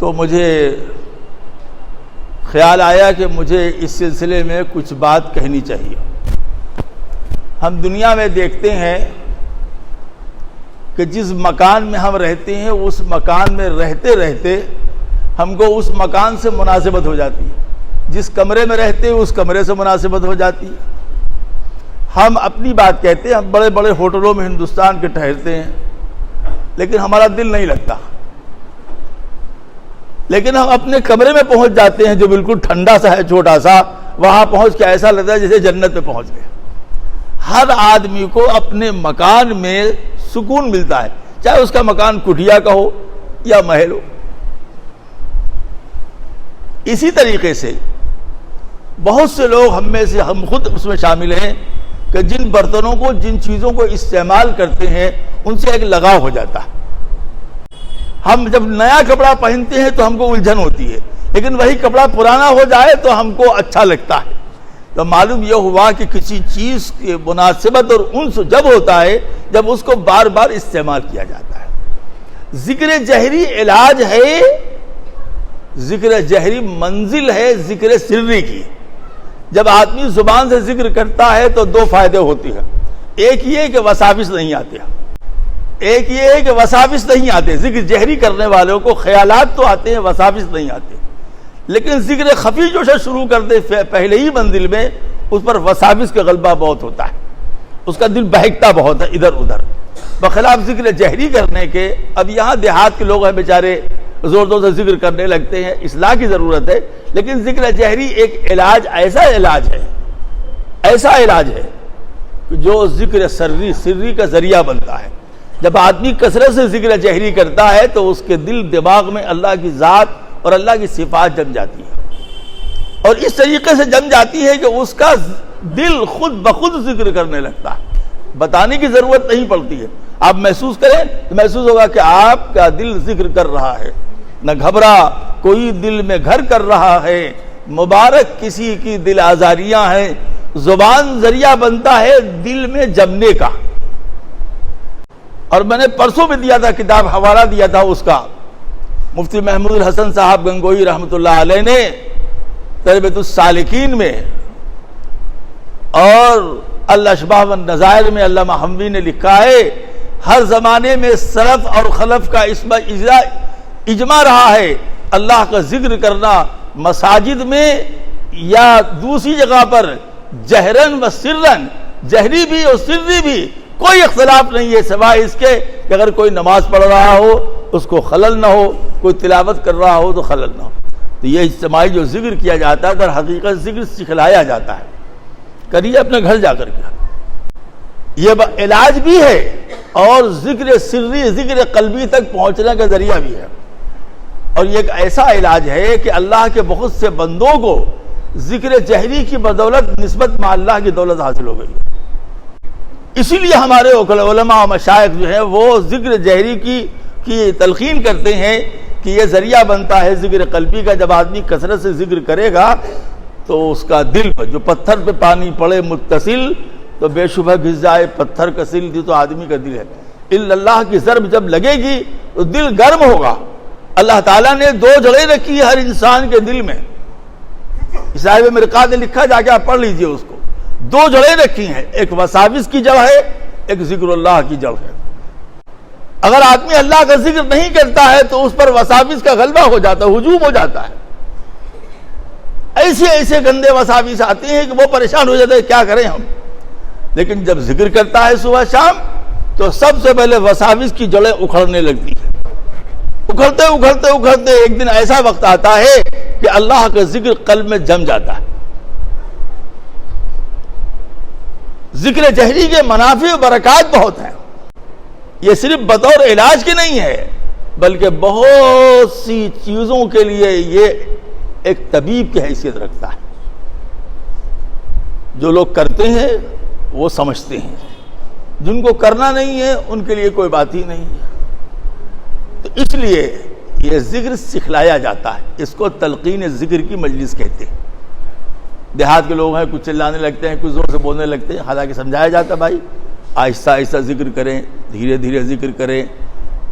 تو مجھے خیال آیا کہ مجھے اس سلسلے میں کچھ بات کہنی چاہیے۔ ہم دنیا میں دیکھتے ہیں کہ جس مکان میں ہم رہتے ہیں اس مکان میں رہتے رہتے ہم کو اس مکان سے مناسبت ہو جاتی ہے، جس کمرے میں رہتے ہیں اس کمرے سے مناسبت ہو جاتی ہے۔ ہم اپنی بات کہتے ہیں، ہم بڑے بڑے ہوٹلوں میں ہندوستان کے ٹھہرتے ہیں لیکن ہمارا دل نہیں لگتا، لیکن ہم اپنے کمرے میں پہنچ جاتے ہیں جو بالکل ٹھنڈا سا ہے، چھوٹا سا، وہاں پہنچ کے ایسا لگتا ہے جیسے جنت میں پہنچ گئے۔ ہر آدمی کو اپنے مکان میں سکون ملتا ہے، چاہے اس کا مکان کٹھیا کا ہو یا محل ہو۔ اسی طریقے سے بہت سے لوگ ہم خود اس میں شامل ہیں کہ جن برتنوں کو، جن چیزوں کو استعمال کرتے ہیں ان سے ایک لگاؤ ہو جاتا ہے۔ ہم جب نیا کپڑا پہنتے ہیں تو ہم کو الجھن ہوتی ہے، لیکن وہی کپڑا پرانا ہو جائے تو ہم کو اچھا لگتا ہے۔ تو معلوم یہ ہوا کہ کسی چیز کی مناسبت اور انس جب ہوتا ہے جب اس کو بار بار استعمال کیا جاتا ہے۔ ذکر جہری علاج ہے، ذکر جہری منزل ہے ذکر سری کی۔ جب آدمی زبان سے ذکر کرتا ہے تو دو فائدے ہوتے ہیں، ایک یہ کہ وساوس نہیں آتے، ایک یہ ہے کہ وساوس نہیں آتے۔ ذکر جہری کرنے والوں کو خیالات تو آتے ہیں، وساوس نہیں آتے، لیکن ذکر خفی جو سے شروع کر دے پہلے ہی منزل میں اس پر وساوس کا غلبہ بہت ہوتا ہے، اس کا دل بہکتا بہت ہے ادھر ادھر، بخلاف ذکر جہری کرنے کے۔ اب یہاں دیہات کے لوگ ہیں بیچارے، زور زور سے ذکر کرنے لگتے ہیں، اصلاح کی ضرورت ہے، لیکن ذکر جہری ایک علاج، ایسا علاج ہے کہ جو ذکر سری کا ذریعہ بنتا ہے۔ جب آدمی کثرت سے ذکر جہری کرتا ہے تو اس کے دل دماغ میں اللہ کی ذات اور اللہ کی صفات جم جاتی ہے، اور اس طریقے سے جم جاتی ہے کہ اس کا دل خود بخود ذکر کرنے لگتا ہے، بتانے کی ضرورت نہیں پڑتی ہے۔ آپ محسوس کریں تو محسوس ہوگا کہ آپ کا دل ذکر کر رہا ہے، نہ گھبرا کوئی دل میں گھر کر رہا ہے، مبارک کسی کی دل آزاریاں ہیں۔ زبان ذریعہ بنتا ہے دل میں جمنے کا، اور میں نے پرسوں بھی دیا تھا کتاب، حوالہ دیا تھا اس کا، مفتی محمود الحسن صاحب گنگوئی رحمۃ اللہ علیہ نے تربیت السالکین میں اور الاشباح والنظائر میں علامہ حموی نے لکھا ہے، ہر زمانے میں سلف اور خلف کا اس میں اجماع رہا ہے، اللہ کا ذکر کرنا مساجد میں یا دوسری جگہ پر جہرن و سرن، جہری بھی اور سری بھی کوئی اختلاف نہیں ہے، سوائے اس کے کہ اگر کوئی نماز پڑھ رہا ہو اس کو خلل نہ ہو، کوئی تلاوت کر رہا ہو تو خلل نہ ہو۔ تو یہ اجتماعی جو ذکر کیا جاتا ہے در حقیقت ذکر سکھلایا جاتا ہے، کریے اپنے گھر جا کر کے، یہ علاج بھی ہے اور ذکر سری، ذکر قلبی تک پہنچنے کا ذریعہ بھی ہے، اور یہ ایک ایسا علاج ہے کہ اللہ کے بہت سے بندوں کو ذکر جہری کی بدولت نسبت میں اللہ کی دولت حاصل ہو گئی۔ اسی لیے ہمارے علماء و مشائخ جو ہیں وہ ذکر جہری کی تلقین کرتے ہیں کہ یہ ذریعہ بنتا ہے ذکر قلبی کا۔ جب آدمی کثرت سے ذکر کرے گا تو اس کا دل پر جو پتھر پہ پانی پڑے متصل تو بے شبہ گھس جائے، پتھر کا سل دی تو آدمی کا دل ہے، اللہ کی ضرب جب لگے گی تو دل گرم ہوگا۔ اللہ تعالیٰ نے دو جڑیں رکھی ہر انسان کے دل میں، صاحب مرقات نے لکھا، جا کے آپ پڑھ لیجئے اس کو، دو جڑیں رکھی ہیں، ایک وساوس کی جڑ ہے، ایک ذکر اللہ کی جڑ ہے۔ اگر آدمی اللہ کا ذکر نہیں کرتا ہے تو اس پر وساوس کا غلبہ ہو جاتا ہے، ہجوم ہو جاتا ہے، ایسے گندے وساوس آتے ہیں کہ وہ پریشان ہو جاتے ہیں کیا کریں ہم۔ لیکن جب ذکر کرتا ہے صبح شام تو سب سے پہلے وساوس کی جڑیں اکھڑنے لگتی ہیں، اکھڑتے ایک دن ایسا وقت آتا ہے کہ اللہ کا ذکر قلب میں جم جاتا ہے۔ ذکر جہری کے منافع و برکات بہت ہیں، یہ صرف بطور علاج کے نہیں ہے بلکہ بہت سی چیزوں کے لیے یہ ایک طبیب کی حیثیت رکھتا ہے۔ جو لوگ کرتے ہیں وہ سمجھتے ہیں، جن کو کرنا نہیں ہے ان کے لیے کوئی بات ہی نہیں ہے۔ تو اس لیے یہ ذکر سکھلایا جاتا ہے، اس کو تلقین ذکر کی مجلس کہتے ہیں۔ دیہات کے لوگ ہیں کچھ چلانے لگتے ہیں، کچھ زور سے بولنے لگتے ہیں، حالانکہ سمجھایا جاتا ہے بھائی آہستہ آہستہ ذکر کریں، دھیرے دھیرے ذکر کریں،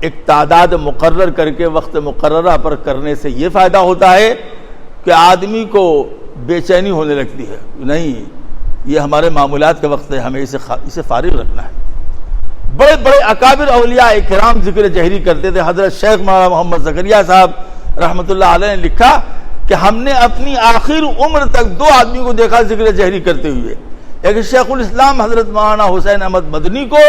ایک تعداد مقرر کر کے وقت مقررہ پر کرنے سے یہ فائدہ ہوتا ہے کہ آدمی کو بے چینی ہونے لگتی ہے، نہیں یہ ہمارے معمولات کا وقت ہے، ہمیں اسے فارغ رکھنا ہے۔ بڑے بڑے اکابر اولیاء کرام ذکر جہری کرتے تھے۔ حضرت شیخ مولانا محمد زکریا صاحب رحمۃ اللہ علیہ نے لکھا کہ ہم نے اپنی آخر عمر تک 2 آدمی کو دیکھا ذکر جہری کرتے ہوئے، ایک شیخ الاسلام حضرت مولانا حسین احمد مدنی کو،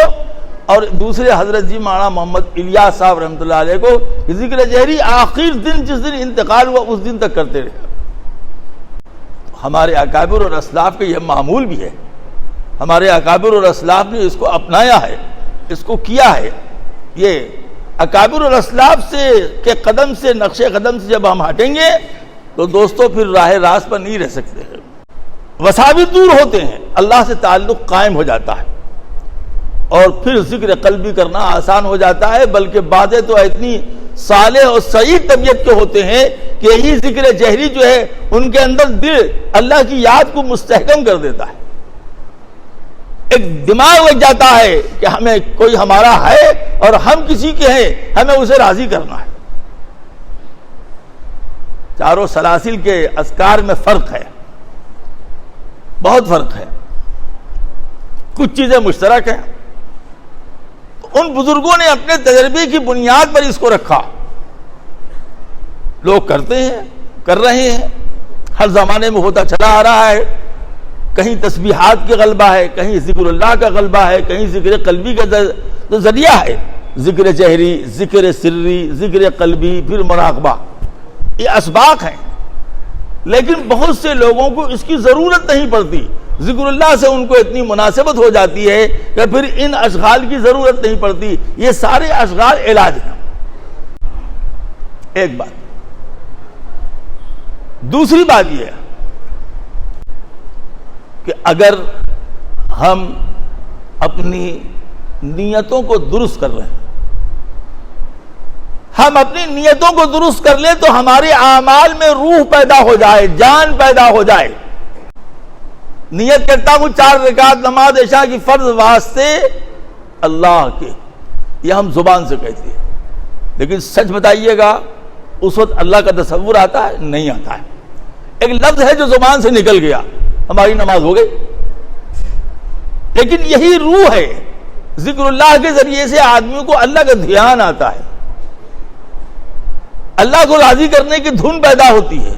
اور دوسرے حضرت جی مولانا محمد الیاس صاحب رحمۃ اللہ علیہ کو، ذکر جہری آخر دن جس دن انتقال ہوا اس دن تک کرتے رہے۔ ہمارے اکابر اور اسلاف کے یہ معمول بھی ہے، ہمارے اکابر اور اسلاف نے اس کو اپنایا ہے، اس کو کیا ہے۔ یہ اکابر اور اسلاف سے کے قدم سے، نقش قدم سے جب ہم ہٹیں گے تو دوستو پھر راہ راست پر نہیں رہ سکتے ہیں، وساوس دور ہوتے ہیں، اللہ سے تعلق قائم ہو جاتا ہے، اور پھر ذکر قلبی کرنا آسان ہو جاتا ہے۔ بلکہ بعضیں تو اتنی صالح اور سعید طبیعت کے ہوتے ہیں کہ یہی ذکر جہری جو ہے ان کے اندر دل اللہ کی یاد کو مستحکم کر دیتا ہے، ایک دماغ لگ جاتا ہے کہ ہمیں کوئی ہمارا ہے اور ہم کسی کے ہیں، ہمیں اسے راضی کرنا ہے۔ چاروں سلاسل کے اذکار میں فرق ہے، بہت فرق ہے، کچھ چیزیں مشترک ہیں۔ ان بزرگوں نے اپنے تجربے کی بنیاد پر اس کو رکھا، لوگ کرتے ہیں، کر رہے ہیں، ہر زمانے میں ہوتا چلا آ رہا ہے۔ کہیں تسبیحات کا غلبہ ہے، کہیں ذکر اللہ کا غلبہ ہے، کہیں ذکر قلبی کا ذریعہ ہے، ذکر جہری، ذکر سری، ذکر قلبی، پھر مراقبہ، یہ اسباق ہیں۔ لیکن بہت سے لوگوں کو اس کی ضرورت نہیں پڑتی، ذکر اللہ سے ان کو اتنی مناسبت ہو جاتی ہے کہ پھر ان اشغال کی ضرورت نہیں پڑتی، یہ سارے اشغال علاج ہیں۔ ایک بات۔ دوسری بات یہ ہے کہ اگر ہم اپنی نیتوں کو درست کر رہے ہیں، ہم اپنی نیتوں کو درست کر لیں تو ہمارے اعمال میں روح پیدا ہو جائے، جان پیدا ہو جائے۔ نیت کرتا ہوں 4 رکعت نماز عشاء کی فرض واسطے اللہ کے، یہ ہم زبان سے کہتے ہیں، لیکن سچ بتائیے گا اس وقت اللہ کا تصور آتا ہے؟ نہیں آتا ہے۔ ایک لفظ ہے جو زبان سے نکل گیا، ہماری نماز ہو گئی۔ لیکن یہی روح ہے، ذکر اللہ کے ذریعے سے آدمی کو اللہ کا دھیان آتا ہے، اللہ کو راضی کرنے کی دھن پیدا ہوتی ہے۔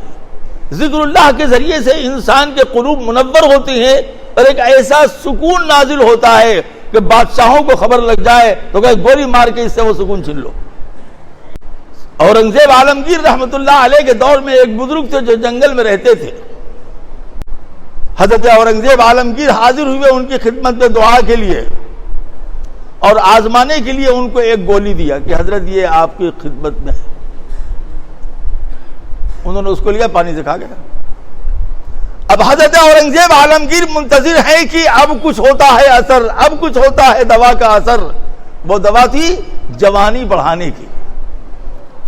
ذکر اللہ کے ذریعے سے انسان کے قلوب منور ہوتے ہیں، اور ایک ایسا سکون نازل ہوتا ہے کہ بادشاہوں کو خبر لگ جائے تو کہ گولی مار کے اس سے وہ سکون چھین لو۔ اورنگزیب عالمگیر رحمت اللہ علیہ کے دور میں ایک بزرگ تھے جو جنگل میں رہتے تھے۔ حضرت اورنگزیب عالمگیر حاضر ہوئے ان کی خدمت میں دعا کے لیے، اور آزمانے کے لیے ان کو ایک گولی دیا کہ حضرت یہ آپ کی خدمت میں ہے۔ انہوں نے اس کو لیا، پانی سے کھا گیا۔ اب حضرت اورنگزیب عالمگیر منتظر ہے کہ اب کچھ ہوتا ہے اثر، اب کچھ ہوتا ہے دوا کا اثر۔ وہ دوا تھی جوانی بڑھانے کی،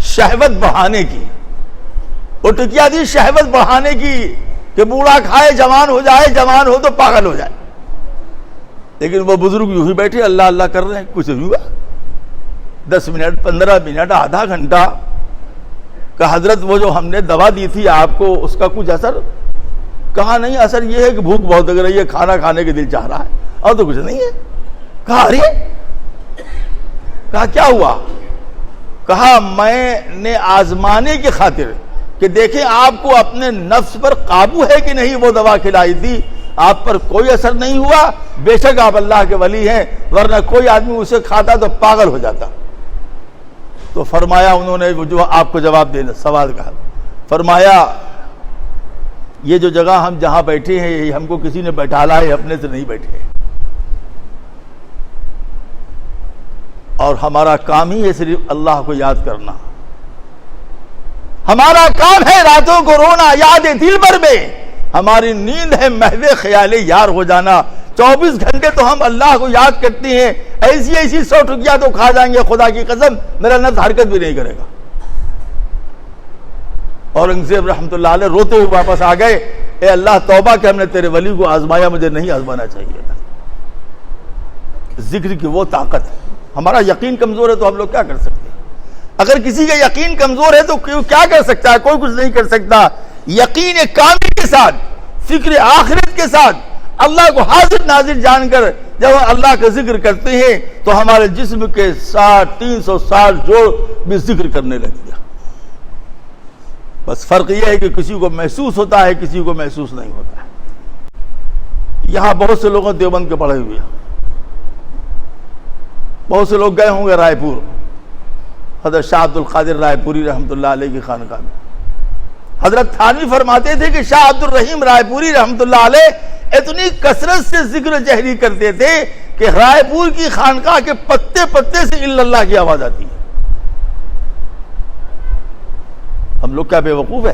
شہوت بڑھانے کی، وہ ٹکیا تھی شہوت بڑھانے کی کہ بوڑھا کھائے جوان ہو جائے، جوان ہو تو پاگل ہو جائے۔ لیکن وہ بزرگ یوں ہی بیٹھے اللہ اللہ کر رہے ہیں، کچھ نہیں ہوا۔ 10 منٹ، 15 منٹ، آدھا گھنٹہ کہ حضرت وہ جو ہم نے دوا دی تھی آپ کو اس کا کچھ اثر؟ کہا نہیں، اثر یہ ہے کہ بھوک بہت لگ رہی ہے، کھانا کھانے کے دل چاہ رہا ہے، اور تو کچھ نہیں ہے۔ کہا ارے، کہا کیا ہوا؟ کہا میں نے آزمانے کی خاطر کہ دیکھیں آپ کو اپنے نفس پر قابو ہے کہ نہیں، وہ دوا کھلائی تھی، آپ پر کوئی اثر نہیں ہوا۔ بے شک آپ اللہ کے ولی ہیں، ورنہ کوئی آدمی اسے کھاتا تو پاگل ہو جاتا۔ تو فرمایا انہوں نے جو آپ کو جواب دینا سوال کا، فرمایا یہ جو جگہ ہم جہاں بیٹھے ہیں یہ ہم کو کسی نے بیٹھالا ہے، اپنے سے نہیں بیٹھے، اور ہمارا کام ہی ہے صرف اللہ کو یاد کرنا۔ ہمارا کام ہے راتوں کو رونا یاد دل بھر میں، ہماری نیند ہے محض خیال یار ہو جانا۔ 24 گھنٹے تو ہم اللہ کو یاد کرتے ہیں، ایسی ایسی 100 ٹکیاں تو کھا جائیں گے، خدا کی قسم میرا نفس حرکت بھی نہیں کرے گا۔ اورنگزیب رحمت اللہ علیہ روتے ہوئے واپس آ گئے، اے اللہ توبہ کہ ہم نے تیرے ولی کو آزمایا، مجھے نہیں آزمانا چاہیے تھا۔ ذکر کی وہ طاقت ہے، ہمارا یقین کمزور ہے تو ہم لوگ کیا کر سکتے ہیں؟ اگر کسی کا یقین کمزور ہے تو کیا کر سکتا ہے؟ کوئی کچھ نہیں کر سکتا۔ یقین کامل کے ساتھ، فکر آخرت کے ساتھ، اللہ کو حاضر ناظر جان کر جب ہم اللہ کا ذکر کرتے ہیں تو ہمارے جسم کے 360 جوڑ بھی ذکر کرنے لگتے ہیں۔ بس فرق یہ ہے کہ کسی کو محسوس ہوتا ہے، کسی کو محسوس نہیں ہوتا ہے۔ یہاں بہت سے لوگوں دیوبند کے پڑھے ہوئے ہیں، بہت سے لوگ گئے ہوں گے رائے پور، حضرت شاہ عبد القادر رائے پوری رحمۃ اللہ علیہ کی خانقاہ میں۔ حضرت تھانوی فرماتے تھے کہ شاہ عبد الرحیم رائے پوری رحمۃ اللہ علیہ اتنی کثرت سے ذکر جہری کرتے تھے کہ رائے پور کی خانقاہ کے پتے پتے سے الا اللہ کی آواز آتی ہے۔ ہم لوگ کیا بے وقوف ہے؟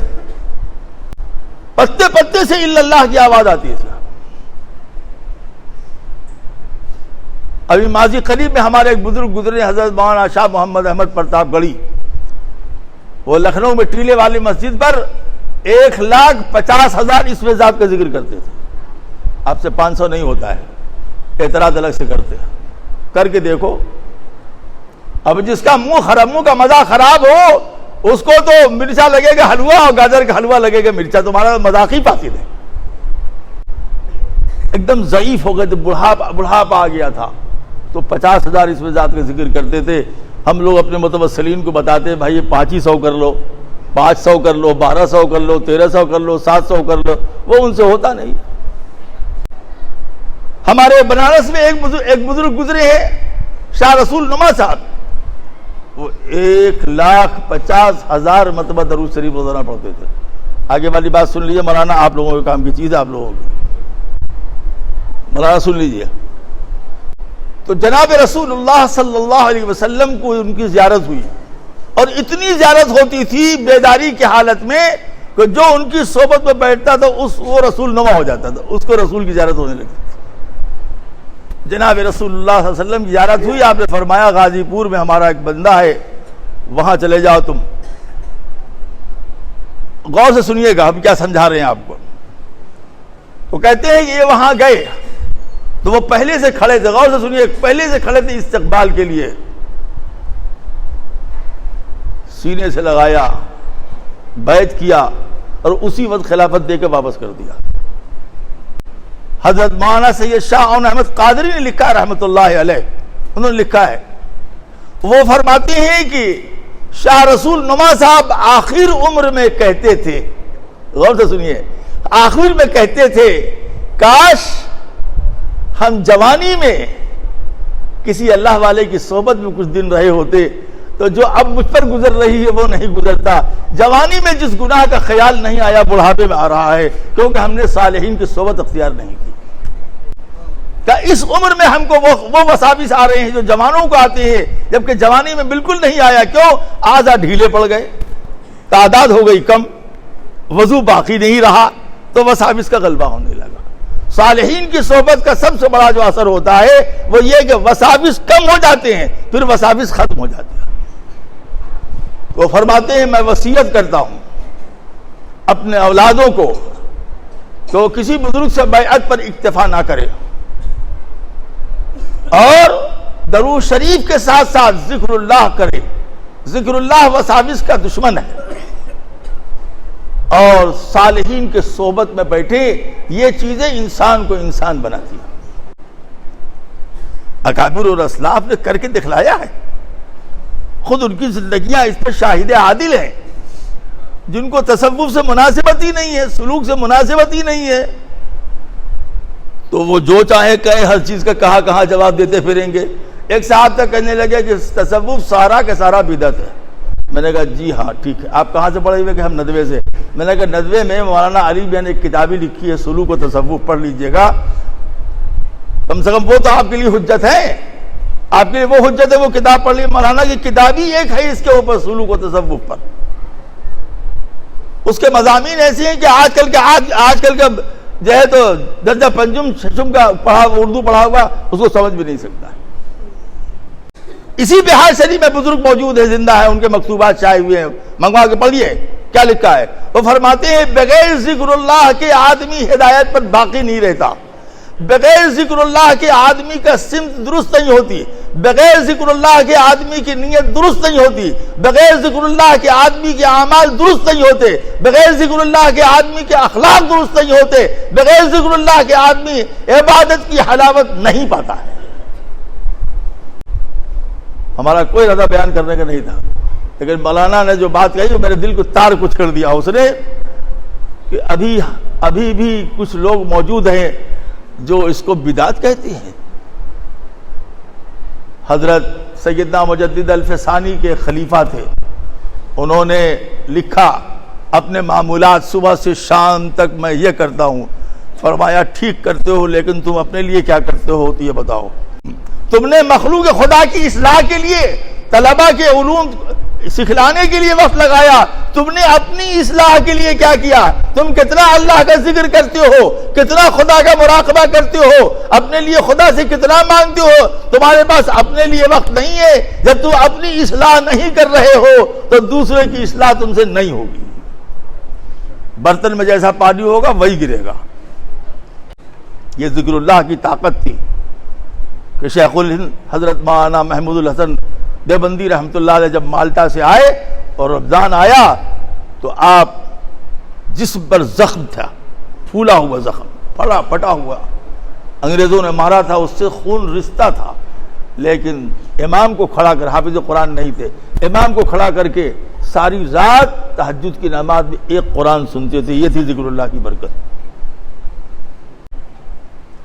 پتے پتے سے الا اللہ کی آواز آتی ہے۔ ابھی ماضی قریب میں ہمارے ایک بزرگ گزرے حضرت مولانا شاہ محمد احمد پرتاپ گڑھی، وہ لکھنؤ میں ٹیلے والی مسجد پر 1,50,000 اسم ذات کا ذکر کرتے تھے۔ آپ سے 500 نہیں ہوتا ہے، اعتراض الگ سے کرتے ہیں، کر کے دیکھو۔ اب جس کا منہ کا مزاق خراب ہو اس کو تو مرچا لگے گا حلوہ اور گاجر کا حلوہ لگے گا مرچا، تمہارا مذاق ہی فاسد ہے۔ ایک دم ضعیف ہو گئے تھے، بڑھاپا آ گیا تھا، تو 50,000 اسم ذات کا ذکر کرتے تھے۔ ہم لوگ اپنے متوسلین کو بتاتے ہیں بھائی یہ 500 کر لو، 500 کر لو، 1200 کر لو، 1300 کر لو، 700 کر لو، وہ ان سے ہوتا نہیں۔ ہمارے بنارس میں ایک بزرگ گزرے ہیں شاہ رسول نما صاحب، وہ 1,50,000 مرتبہ درود شریف روزانہ پڑھتے تھے۔ آگے والی بات سن لیجیے، مولانا آپ لوگوں کے کام کی چیز ہے، آپ لوگوں کی مولانا سن لیجیے۔ تو جناب رسول اللہ صلی اللہ علیہ وسلم کو ان کی زیارت ہوئی، اور اتنی زیارت ہوتی تھی بیداری کی حالت میں کہ جو ان کی صحبت میں بیٹھتا تھا وہ رسول نما ہو جاتا تھا، اس کو رسول کی زیارت ہونے لگتی تھی۔ جناب رسول اللہ صلی اللہ علیہ وسلم کی زیارت ہوئی، آپ نے فرمایا غازی پور میں ہمارا ایک بندہ ہے، وہاں چلے جاؤ تم۔ غور سے سنیے گا ہم کیا سمجھا رہے ہیں آپ کو۔ وہ کہتے ہیں کہ یہ وہاں گئے تو وہ پہلے سے کھڑے تھے، غور سے سنیے، پہلے سے کھڑے تھے استقبال کے لیے، سینے سے لگایا، بیعت کیا، اور اسی وقت خلافت دے کے واپس کر دیا۔ حضرت مولانا سید شاہ احمد قادری نے لکھا ہے رحمۃ اللہ علیہ، انہوں نے لکھا ہے، وہ فرماتے ہیں کہ شاہ رسول نما صاحب آخر عمر میں کہتے تھے، غور سے سنیے، آخر میں کہتے تھے کاش ہم جوانی میں کسی اللہ والے کی صحبت میں کچھ دن رہے ہوتے تو جو اب مجھ پر گزر رہی ہے وہ نہیں گزرتا۔ جوانی میں جس گناہ کا خیال نہیں آیا بڑھاپے میں آ رہا ہے، کیونکہ ہم نے صالحین کی صحبت اختیار نہیں کی۔ کیا اس عمر میں ہم کو وہ وساوس آ رہے ہیں جو جوانوں کو آتے ہیں، جبکہ جوانی میں بالکل نہیں آیا؟ کیوں؟ اعضاء ڈھیلے پڑ گئے، تعداد ہو گئی کم، وضو باقی نہیں رہا، تو وساوس کا غلبہ ہونے لگا۔ صالحین کی صحبت کا سب سے بڑا جو اثر ہوتا ہے وہ یہ کہ وساوس کم ہو جاتے ہیں، پھر وساوس ختم ہو جاتے ہیں۔ وہ فرماتے ہیں میں وصیت کرتا ہوں اپنے اولادوں کو کہ وہ کسی بزرگ سے بیعت پر اکتفا نہ کرے، اور درود شریف کے ساتھ ساتھ ذکر اللہ کرے۔ ذکر اللہ وساوس کا دشمن ہے، اور صالحین کے صحبت میں بیٹھے، یہ چیزیں انسان کو انسان بناتی ہیں۔ اکابر اور اسلاف نے کر کے دکھلایا ہے، خود ان کی زندگیاں اس پر شاہد عادل ہیں، جن کو تصوف سے مناسبت ہی نہیں ہے، سلوک سے مناسبت ہی نہیں ہے، تو وہ جو چاہے کہے، ہر چیز کا کہاں جواب دیتے پھریں گے۔ ایک صاحب تک کہنے لگے کہ تصوف سارا کا سارا بدعت ہے۔ میں نے کہا جی ہاں ٹھیک ہے، آپ کہاں سے پڑھے ہوئے؟ کہ ہم ندوے سے۔ میں نے کہا ندوے میں مولانا علی بن نے ایک کتابی لکھی ہے سلوک و تصوف، پڑھ لیجئے گا، کم سے کم وہ تو آپ کے لیے حجت ہے، آپ کے لیے وہ حجت ہے، وہ کتاب پڑھ لی۔ مولانا کی کتاب ہی ایک ہے اس کے اوپر، سلوک و تصوف پر۔ اس کے مضامین ایسے ہیں کہ آج کل کا جو ہے تو درجہ پنجم چھٹم کا اردو پڑھا ہوا اس کو سمجھ بھی نہیں سکتا۔ اسی بہار شریف میں بزرگ موجود ہے، زندہ ہے، ان کے مکتوبات شائع ہوئے ہیں، منگوا کے پڑھیے کیا لکھا ہے۔ وہ فرماتے ہیں بغیر ذکر اللہ کے آدمی ہدایت پر باقی نہیں رہتا، بغیر ذکر اللہ کے آدمی کا سمت درست نہیں ہوتی، بغیر ذکر اللہ کے آدمی کی نیت درست نہیں ہوتی، بغیر ذکر اللہ کے آدمی کے اعمال درست نہیں ہوتے، بغیر ذکر اللہ کے آدمی کے اخلاق درست نہیں ہوتے، بغیر ذکر اللہ کے آدمی عبادت کی حلاوت نہیں پاتا ہے۔ ہمارا کوئی ارادہ بیان کرنے کا نہیں تھا، لیکن مولانا نے جو بات کہی وہ میرے دل کو تار کچھ کر دیا اس نے، کہ ابھی بھی کچھ لوگ موجود ہیں جو اس کو بدعت کہتے ہیں۔ حضرت سیدنا مجدد الفسانی کے خلیفہ تھے، انہوں نے لکھا اپنے معمولات صبح سے شام تک میں یہ کرتا ہوں، فرمایا ٹھیک کرتے ہو لیکن تم اپنے لیے کیا کرتے ہو تو یہ بتاؤ۔ تم نے مخلوق خدا کی اصلاح کے لیے، طلباء کے علوم سکھلانے کے لیے وقت لگایا، تم نے اپنی اصلاح کے لیے کیا کیا؟ تم کتنا اللہ کا ذکر کرتے ہو، کتنا خدا کا مراقبہ کرتے ہو، اپنے لیے خدا سے کتنا مانگتے ہو؟ تمہارے پاس اپنے لیے وقت نہیں ہے۔ جب تم اپنی اصلاح نہیں کر رہے ہو تو دوسرے کی اصلاح تم سے نہیں ہوگی۔ برتن میں جیسا پانی ہوگا وہی گرے گا۔ یہ ذکر اللہ کی طاقت تھی کہ شیخ الہند حضرت مولانا محمود الحسن دیوبندی رحمۃ اللہ علیہ جب مالٹا سے آئے اور رمضان آیا تو آپ جسم پر زخم تھا، پھولا ہوا زخم، پھٹا ہوا، انگریزوں نے مارا تھا، اس سے خون رستا تھا، لیکن امام کو کھڑا کر، حافظ قرآن نہیں تھے، امام کو کھڑا کر کے ساری رات تہجد کی نماز میں ایک قرآن سنتے تھے۔ یہ تھی ذکر اللہ کی برکت۔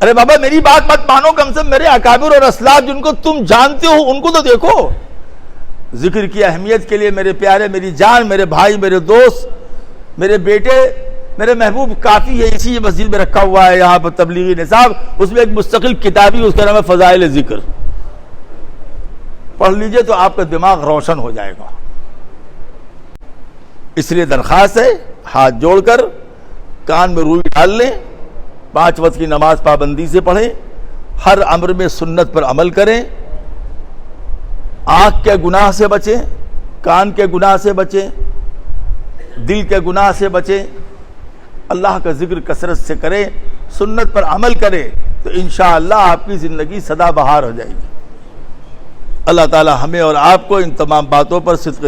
ارے بابا میری بات مت مانو، کم سے کم میرے اکابر اور اسلاف جن کو تم جانتے ہو ان کو تو دیکھو۔ ذکر کی اہمیت کے لیے میرے پیارے، میری جان، میرے بھائی، میرے دوست، میرے بیٹے، میرے محبوب کافی ہے، اسی مسجد میں رکھا ہوا ہے یہاں پر تبلیغی نصاب، اس میں ایک مستقل کتابی اس کا نام ہے فضائل ذکر، پڑھ لیجئے تو آپ کا دماغ روشن ہو جائے گا۔ اس لیے درخواست ہے، ہاتھ جوڑ کر کان میں روئی ڈال لیں، 5 وقت کی نماز پابندی سے پڑھیں، ہر امر میں سنت پر عمل کریں، آنکھ کے گناہ سے بچیں، کان کے گناہ سے بچیں، دل کے گناہ سے بچیں، اللہ کا ذکر کثرت سے کریں، سنت پر عمل کریں تو انشاءاللہ آپ کی زندگی سدا بہار ہو جائے گی۔ اللہ تعالی ہمیں اور آپ کو ان تمام باتوں پر صدق